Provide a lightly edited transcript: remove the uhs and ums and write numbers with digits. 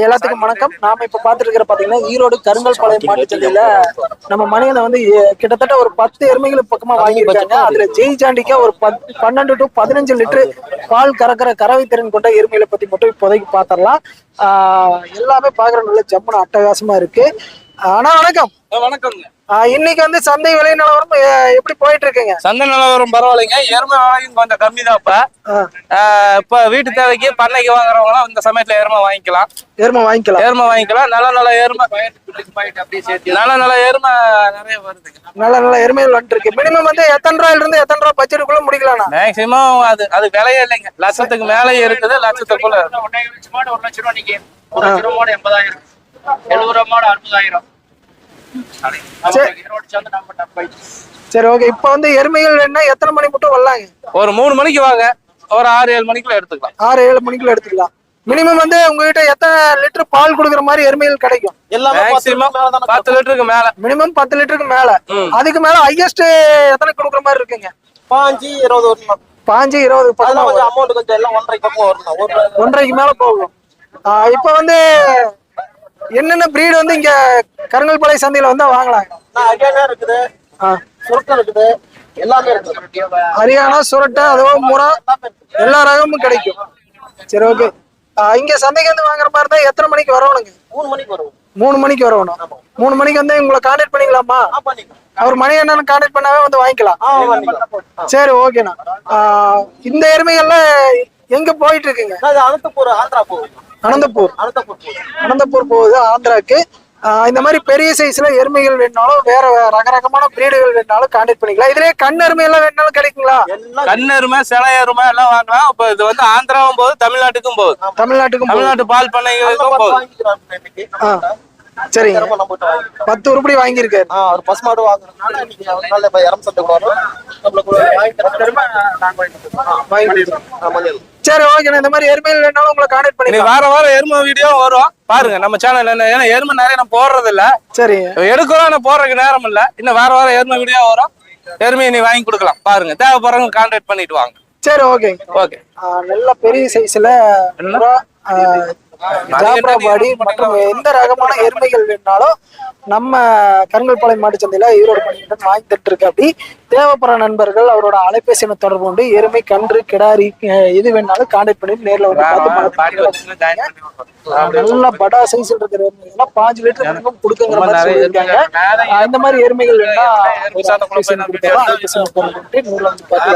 எல்லாத்துக்கும் வணக்கம். நாம இப்ப பாத்துட்டு இருக்கிற பாத்தீங்கன்னா ஈரோடு கருங்கல்பாளையம் மாட்டுச்சந்தையில நம்ம மனிதனை வந்து கிட்டத்தட்ட ஒரு 10 எருமைகள் பக்கமா வாங்கியிருக்காங்க. அதுல ஜெய் ஜாண்டிக்கா ஒரு 12 to 15 லிட்டர் பால் கறக்கிற கறவை திறன் கொண்ட எருமைகளை பத்தி மட்டும் இப்போதைக்கு பாத்திரலாம். எல்லாமே பாக்குற நல்ல ஜம்முன அட்டகாசமா இருக்கு. ஆனா வணக்கம். வணக்கம். இன்னைக்கு வந்து சந்தை விலை நிலவரம் எப்படி போயிட்டு இருக்குங்க? சந்தை நிலவரம் பரவாயில்லைங்க. எருமை விலையும் கொஞ்சம் கம்மி தான். இப்ப வீட்டு தேவைக்கு பண்ணைக்கு வாங்குறவங்க இந்த சமயத்துல எருமை வாங்கிக்கலாம். எருமை வாங்கிக்கலாம். நல்ல எருமை நிறைய வருதுங்க. நல்ல எருமைகள் வந்துட்டு இருக்கு. மினிமம் வந்து எத்தனை ரூபாயில இருந்து எத்தனை ரூபாய் பட்ஜெட்டுக்குள்ள முடிக்கலாம்? மேக்சிமம் அது விலையே இல்லைங்க. லட்சத்துக்கு மேலே இருக்குது. லட்சத்துக்குள்ள 1 லட்சம் ரூபாய் நீங்க 1 லட்சம் ரூபாய் 80,000 70 ரூபாய் 60,000. சரி, ஓகே. இப்ப வந்து எருமைகள் என்ன எத்தனை மணி மட்டும் வரலாங்க? ஒரு 3 மணிக்கு வாங்க. ஒரு 6-7 மணிக்குள்ள எடுத்துக்கலாம். 6-7 மணிக்குள்ள எடுத்துக்கலாம். மினிமம் வந்து உங்ககிட்ட எத்தனை லிட்டர் பால் கொடுக்குற மாதிரி எருமைகள் கிடைக்கும்? மேக்ஸிமம் 10 லிட்டருக்கு மேல. மினிமம் 10 லிட்டருக்கு மேல. அதுக்கு மேல ஹையஸ்ட் எத்தனை கொடுக்குற மாதிரி இருக்குங்க? 5-20 வரணும். 5-20 கொஞ்சம் அமௌண்ட் கொஞ்சம் எல்லாம் 1.5 பக்கம் வரணும். 1.5 மேல போகும். இப்ப வந்து என்னென்ன பிரீடு வந்து இங்க கருங்கல்பாளையம் சந்தையில வந்து வாங்கலாம்? இருக்குது, சுருட்டம் இருக்குது, எல்லாமே இருக்குது. ஹரியானா, சுரட்டை, அதுவும் முறா எல்லா ரகமும் கிடைக்கும். சரி, ஓகே. இங்க சந்தைக்கு வந்து வாங்குற மாதிரி இருந்தா எத்தனை மணிக்கு வரணுங்க? 3 மணிக்கு வரும். 3 மணிக்கு வரணும். 3 மணிக்கு வந்து உங்களை கான்டாக்ட் பண்ணிக்கலாமா? அவர் மணி என்னன்னு கான்டாக்ட் பண்ணாவே வந்து வாங்கிக்கலாம். சரி, ஓகேண்ணா. இந்த எருமைகள்ல எங்க போயிட்டு இருக்குங்க? அனந்தபுரம், ஆந்திரா போகுது. அனந்தபுர் போகுது, ஆந்திராக்கு. இந்த மாதிரி பெரிய சைஸ்ல எருமைகள் வேணாலும் வேற ரகரகமான பிரீடுகள் வேணாலும் கான்டாக்ட் பண்ணிக்கலாம். இதுலயே கண் எருமை எல்லாம் வேணாலும் கிடைக்குங்களா? கண் எருமை, சில எருமை எல்லாம் வாங்கலாம். இப்ப இது வந்து ஆந்திராவும் போகுது, தமிழ்நாட்டுக்கும் போகுது. தமிழ்நாட்டு பால் பண்ணைகளுக்கும் போகுது. சரிங்க. 10 உருப்படி வாங்கியிருக்காரு. ஒரு பசுமாடு வாங்குறதுனால இன்னைக்கு நல்ல இறம் சந்தை வரும். சரி, ஓகே. இந்த மாதிரி எருமைகள் வேணாலும் உங்களை கான்டாக்ட் பண்ணி வார எருமை வீடியோ வரும் பாருங்க நம்ம சேனல்ல. ஏன்னா எருமை நிறைய நான் போடுறது இல்ல. சரி, எடுக்கிறோம், நான் போடுறதுக்கு நேரம் இல்ல. இன்னும் வார எருமை வீடியோ வரும். எருமையை நீ வாங்கி கொடுக்கலாம். பாருங்க, தேவைப்படுறவங்க கான்டாக்ட் பண்ணிட்டு வாங்க. சரி, ஓகே. நல்ல பெரிய சைஸ்ல ஜாப்ராபாடி மற்றும் எந்த ரகமான எருமைகள் வேணாலும் நம்ம கருங்கல்பாளையம் மாட்டுச்சந்தையில ஈரோடு மணிகண்டன் வாங்கி தட்டு இருக்கு. அப்படி தேவைப்படுற நண்பர்கள் அவரோட அலைபேசி எண்ணை தொடர்பு கொண்டு எருமை, கன்று, கிடாரி எது வேணாலும் கான்டாக்ட் பண்ணிட்டு நேரில் வந்து நல்ல படா சைஸ் இருக்கிற எருமைகள்லாம் 5 லிட்டர் வரைக்கும் கொடுக்குங்கிற மாதிரி சொல்லியிருக்காங்க. இந்த மாதிரி எருமைகள் வேணா அலைபேசி எண்ணை கொடுக்கலாம். அலைபேசி எண்ணை தொடர்பு கொண்டு நேரில் வந்து பார்த்து